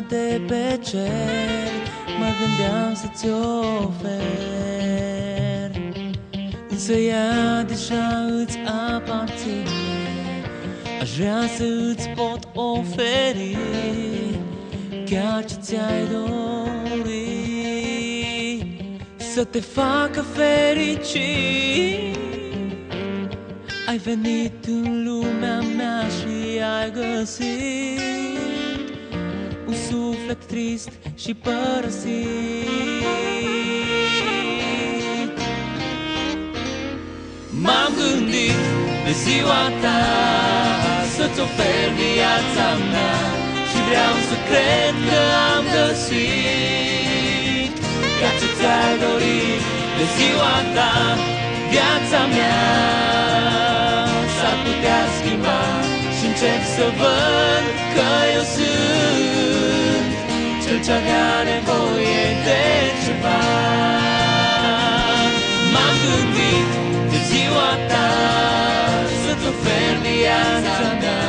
de pe cer, mă gândeam să-ți ofer, însă ea deja îți aparține. Aș vrea să îți pot oferi chiar ce ți-ai dori, să te facă fericit. Ai venit în lumea mea și ai găsit un suflet trist și părăsit. M-am gândit de ziua ta să-ți ofer viața mea și vreau să cred că am găsit ceea ce ți-ai dorit. De ziua ta viața mea s-ar putea schimba și încep să văd că eu sunt cel ce avea nevoie de ceva. M-am gândit de ziua ta să-ți ofer viața mea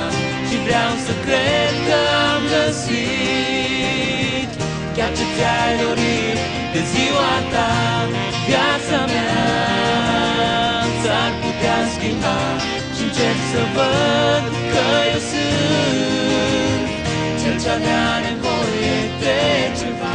și vreau să cred că am găsit chiar ce ți-ai dorit. De ziua ta viața mea s-ar putea schimba și încep să văd că eu sunt cel ce avea nevoie de ceva.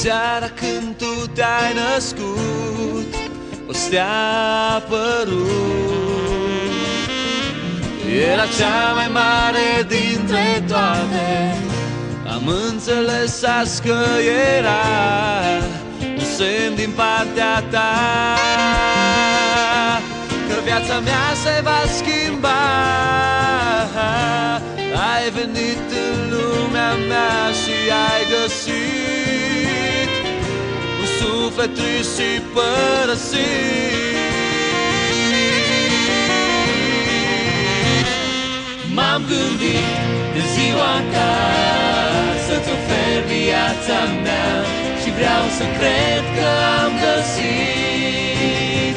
Seara când tu te-ai născut, o stea a apărut. Era cea mai mare dintre toate. Am înțeles azi că era un semn din partea ta, că viața mea se va schimba. Ai venit în lumea mea și ai găsit un suflet trist și părăsit. M-am gândit de ziua ta să-ți ofer viața mea și vreau să cred că am găsit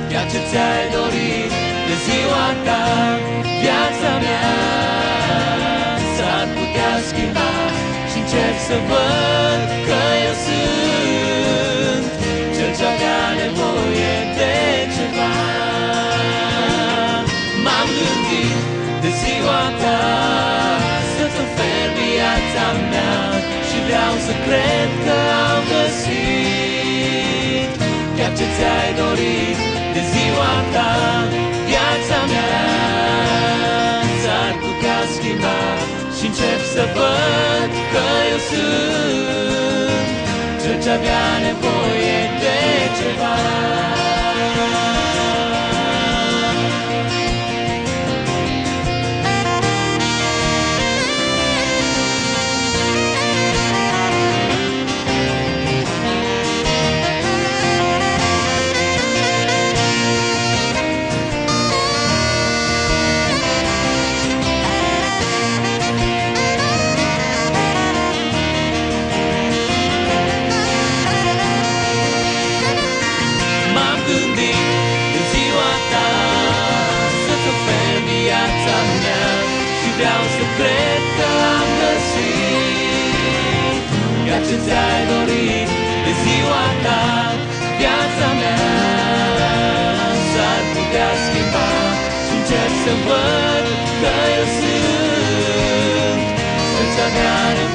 ceea ce ți-ai dorit. De ziua ta viața mea s-ar putea schimba și încep să văd că eu sunt cel ce avea nevoie de ceva. M-am gândit de ziua ta să-ți ofer viața mea și vreau să cred că am găsit chiar ce ți-ai dorit. De ziua ta viața mea s-ar putea schimba și încep să văd că eu sunt cel ce avea nevoie de ceva. Vreau să cred că am găsit ceea ce ți-ai dorit. De ziua ta viața mea s-ar putea schimba și încep să văd că eu sunt cel ce avea nevoie